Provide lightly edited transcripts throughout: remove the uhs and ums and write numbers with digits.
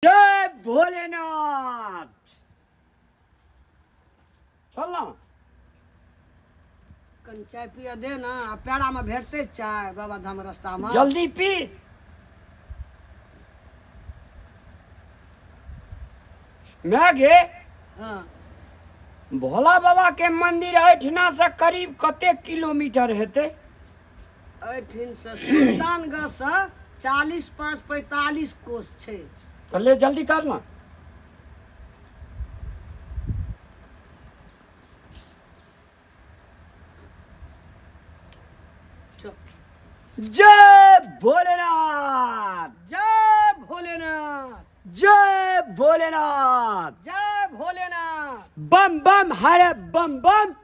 जय भोलेनाथ। चल ना कन चाय पिया दे ना, पेड़ा में भेटते चाय बाबा धाम रास्ता में। जल्दी पी। मैं गे हाँ। भोला बाबा के मंदिर एठना से करीब कते किलोमीटर हेते? एठिन से सुल्तानगंज से 40-45 कोस छे। तो ले जल्दी कर ना। जय भोलेनाथ। जय भोलेनाथ। जय भोलेनाथ। जय भोलेनाथ। बम बम हरे बम बम।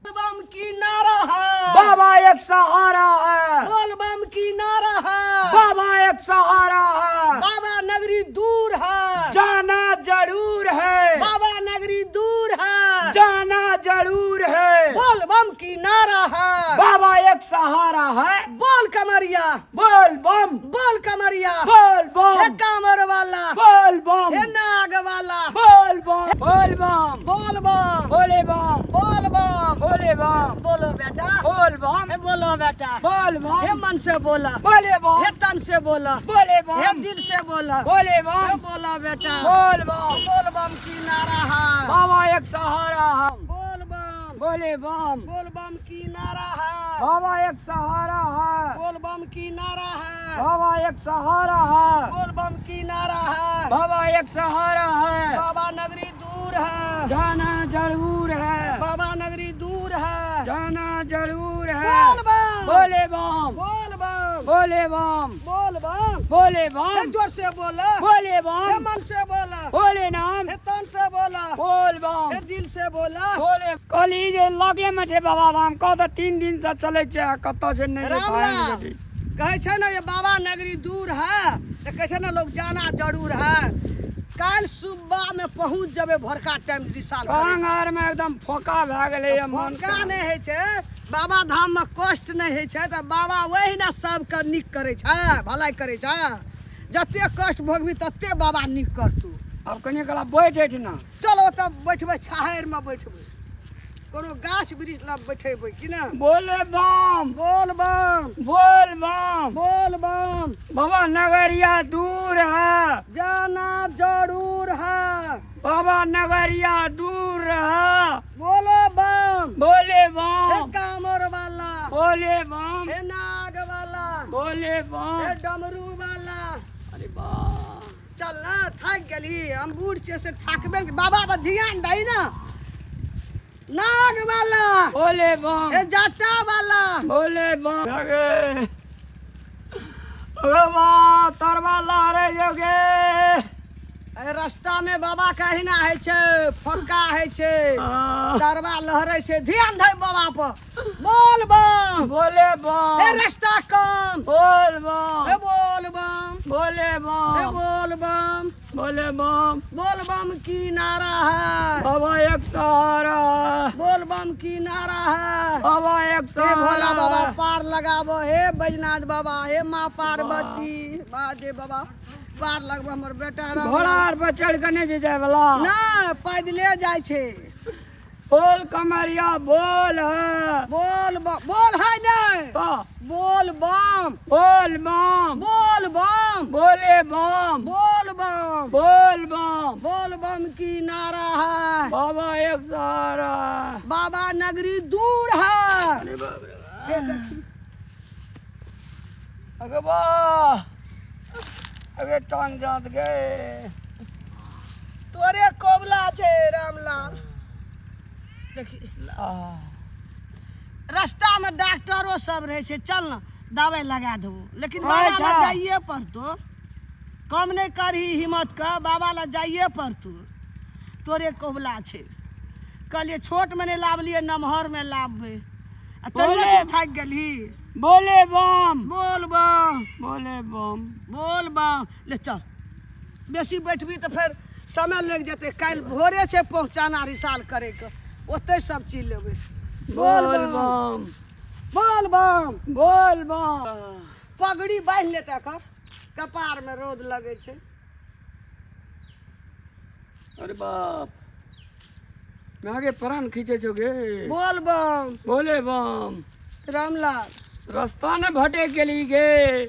बम की नारा है, बाबा एक सहारा है। बोल बम की नारा है, बाबा एक सहारा है। बाबा नगरी दूर है, जाना जरूर है। बाबा नगरी दूर है, जाना जरूर है। बोल बम की नारा है, बाबा एक सहारा है। बोल कमरिया, बोल बम। बोल कमरिया, बोल हे बम। कामर वाला, बोल बम। हे नाग वाला, बोल बम। बोल बम। बोल बम, बोले बम। बोल बम, बोले बम। बोलो बेटा, बोल बम। हे बोलो बेटा, बोल हे बम। मन से बोला, बोले बम। हे तन से बोला, बोले हे बम। दिल से बोला, बोले हे बम। बोला बेटा, बोल बम। बोल बम की नारा है, बाबा एक सहारा है। बोल बम, बोले बम। बोल बम की नारा है, बाबा एक सहारा है। बोल बम की नारा है, बाबा एक सहारा है। बोल बम की नारा है, बाबा एक सहारा है। बाबा नगरी दूर है, जाना जरूर है। बाबा नगरी दूर है, जाना जरूर है। बोल बम, बोले बम। बोल बम, बोले बम। बोल बम, बोले हे बम। जोर से बोला, बोले हे बम। मन से बोला, बोले नाम। हे तन से बोला, बोल हे बम। दिल से बोला। बोले कली जे लगे में छे बाबा धाम कह तो 3 दिन से चले छे कत से नहीं रामलाल पाएंगे। कहे छे ना ये बाबा नगरी दूर है, तो कहे छे ना लोग जाना जरूर है। कल सुबह में पहुंच जबे भोरका टाइम विशाल कांगार में एकदम फोका भए गेले ये मन का नहीं है छे, बाबा धाम में कष्ट नहीं है छे, तो बाबा वही ना सबके निक करे छे, भलाई करे छे। जते कष्ट भोगबी तते बाबा निक करतू। अब कने कला बैठ ना। चलो तब बैठबे छाहर में बैठबे, कोनो गाछ वृक्ष लग बैठेबे कि ना। बोले बम। बोल बम, बोल बम। बोल बम, बाबा नगरिया दूर है। जाना जरूर है, बाबा नगरिया दूर है। बोलो बम, बोले हे बम। कामर वाला, बोले बम। हे नाग वाला, बोले हे बम। डमरू वाला। अरे वाह। चल ना, थक गली हम बूढ़ छे से थकबे, बाबा पर ध्यान दई ना। नाग वाला, बोले बम। हे जटा वाला, बोले बम। जगे बाबा तरवाला रे जगे। रास्ता में बाबा कहीं ना है छे, फक्का है छे, आ, तरवा लहरे छे, ध्यान दे बाबा पर। बोल बम, बोले हे बम। रास्ता कम, बोल हे बम। बोल बम, बोले हे बम। बोल बम, बोले बम। बोल बम की नारा है, बाबा एक सहारा है। बोल बम की नारा है। बाबा एक हे भोला सहारा बाबा है। पार लगाबो, हे बैजनाथ बाबा, हे माँ पार्वती महादेव बाबा पार लगबो हमर बेटा राम। घोड़ा आर पर चढ़ के नहीं जाए वाला। ना पैदले जाय छे। बोल कमरिया बोल है। बोल बोल है नहीं, तो बोल बम, बोल बम। बोल बम, बोले बम। बोल बम, बोल बम। बोल बम की नारा है, बाबा एक सहारा है। बाबा नगरी दूर है। अरे बाप रे बाप। हे देखी, अगे वाह। अगे टांग जात गए। तोरे कोबला छे रामलाल। देखी रास्ता में डॉक्टरो सब रहे छे, चल ना दवाई लगा देबो, लेकिन बाबा अच्छा। ला जाइए पड़तो। कम नहीं करही हिम्मत का, बाबा ला जाइए पड़तो। तोरे कोबला छे, कहलिए छोट में नहीं लावलिए, नमहर में लावबे। बोले। तू थक गेली। बोले बम। बोल बम, बोले बम। बोल बम। ले चल, बेसी बैठबी तो फिर समय लग जते। कल भोरे छे पहुँचाना रिसाल करे के, ओते सब चीज लेबे। बोल बम। बोल बम, बोल बम। पगड़ी बांध लेते कर, कपार में रोद लगे छे। अरे बाप मैं आगे प्राण खींचे छोगे। बोल बम। बोले बम। रामलाल रास्ता ने भटे गेली गे।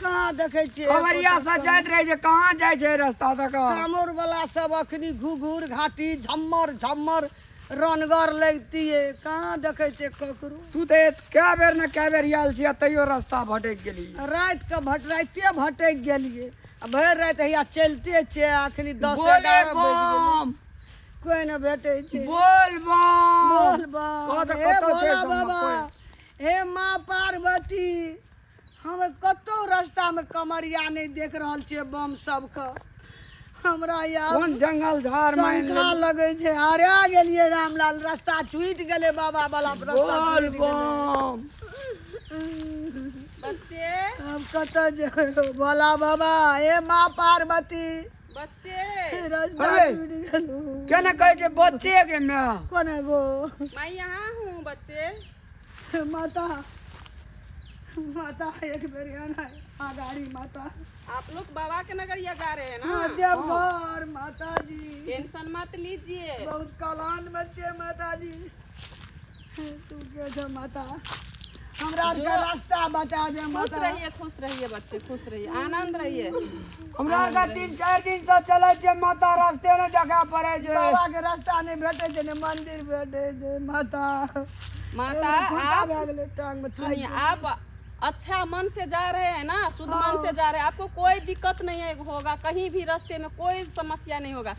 कहाँ देखे छियै खबरिया से जाइत रहे जे कहाँ जाय छै रास्ता तक। कामोर वाला सब अखनी घुघुर घाटी झम्मर झम्मर रनगर लगतिये कहाँ देखे छियै ककरो। तू तो क्या बेर न क्या बेर आयल छियै तैयो रास्ता भटक गेली। रात के राते भटक गेलिए भर रात हैया चलते छियै अखनी 10 बोले 11 बज बम। गेलै कोई न भेटे छै। बोल बम। बोल बम। कत हे कत छै भोला सब बाबा कोई। हे माँ पार्वती हम कतौ रास्ता में कमरिया नहीं देख रहल छियै बम सबके। हमरा यार कोन जंगल झाड़ माइन शंका लगे छै हारा गेलिए रामलाल रास्ता छूट गेले बाबा वाला रास्ता बोल छूट गेलै। बम। बच्चे अब कत जेबै भोला बाबा हे माँ पार्वती बच्चे रास्ता अरे। छूट गेलो। क्या न कहे छै बच्चे के मैं। कौन है वो मैं यहाँ हूँ बच्चे। माता माता एक बेर आना आगाड़ी माता। आप लोग बाबा के नगरिया गा रहे हैं हाँ ना। देवघर माता जी टेंशन मत लीजिए। बहुत कलान बच्चे माता जी। तू के छ माता हमरा के रास्ता बता दे खुश माता। रहिए बच्चे खुश रहिए आनंद रहिए। हमरा का 3-4 दिन से चले छै माता रास्ते ने देखा पड़े छै। बाबा के रास्ता नहीं भेटे छै ने मंदिर भेटे छै माता। माता आप टांग में सुनिए आप अच्छा मन से जा रहे हैं ना शुद्ध मन से जा रहे हैं आपको कोई दिक्कत नहीं है होगा कहीं भी रास्ते में कोई समस्या नहीं होगा।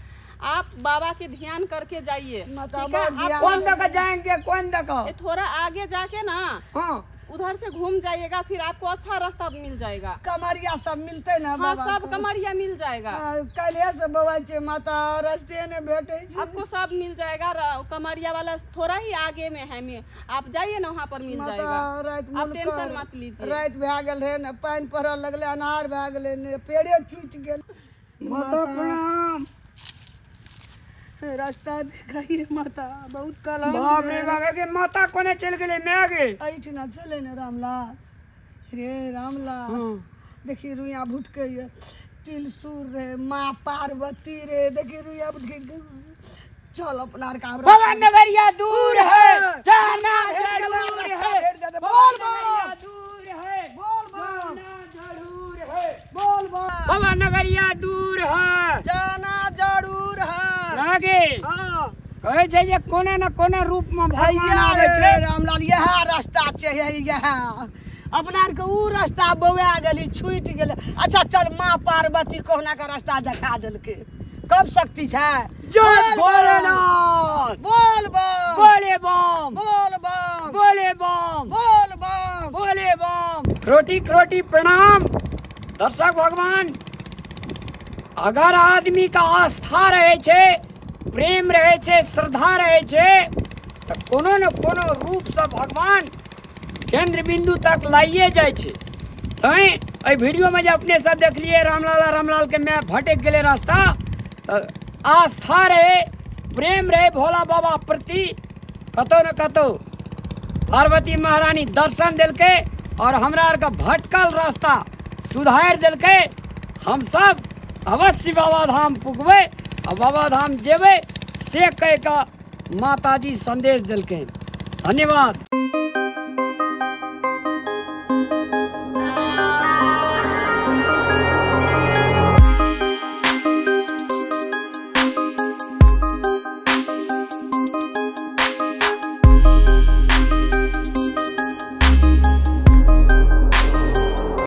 आप बाबा के ध्यान करके जाइए माता ठीक है। बहुत ध्यान- आप कौन तक जाएंगे कौन तक। ये थोड़ा आगे जाके ना हाँ उधर से घूम जाइएगा फिर आपको अच्छा रास्ता मिल जाएगा। कमरिया सब मिलते ना हाँ बाबा सब को। कमरिया मिल जाएगा। कलिया से बउआ छै माता रास्ते ने भेटे छै। आपको सब मिल जाएगा कमरिया वाला थोड़ा ही आगे में है आप जाइए ना वहाँ पर मिल माता जाएगा। रात आप टेंशन मत लीजिए। रात भए गेल रहे ने पानि पड़ऽ लगले अनार भए गेले ने पेड़े छूट गेल। माता प्रणाम। रास्ता दिखाइए माता बहुत कला बाप रे बाप के माता कोने चल गेले मैं आगे। ऐठिना चले ने रामलाल रे रामलाल हाँ। देखी रुइया भुटके ये तिलसुर रे माँ पार्वती रे देखी रुइया भुटके चल अपना का बाबा नगरिया दूर है जाना भेट गेला, जरूर रास्ता है। भेट जाते। बोल नगरिया बम दूर है। बोल बम जाना जरूर है। बोल बम बाबा नगरिया दूर है। जाना जरूर है। आगे हाँ कहे छै जे कोने न कोने रूप में भगवान भैया आवे रे छै। रामलाल यह रास्ता छै यह अपना आर के ऊ रास्ता बौआ गेली छूट गेले। अच्छा चल माँ पार्वती कोहना का रास्ता देखा देलके कब शक्ति छै। जय बोल बम, भोलेनाथ। बोल बम बोले बम। बोल बम बोले बम। बोल बम। बोले बम। क्रोटी क्रोटी प्रणाम दर्शक भगवान। अगर आदमी का आस्था रहे छे प्रेम रहे छे श्रद्धा रहे छे तो कोनो न कोनो रूप से भगवान केंद्र बिंदु तक लाइए जाए छे। तैं एहि वीडियो में जे अपने सब देखलिए रामलाल के मैं भटक गेले रास्ता तो आस्था रहे प्रेम रहे भोला बाबा प्रति कतो न कतो पार्वती महारानी दर्शन दिलके और हमरा आर का भटकल रास्ता सुधार दिलके। हम सब अवश्य बाबा धाम पुगबे और बाबा धाम जेबे से कह का माताजी संदेश दिलके। धन्यवाद।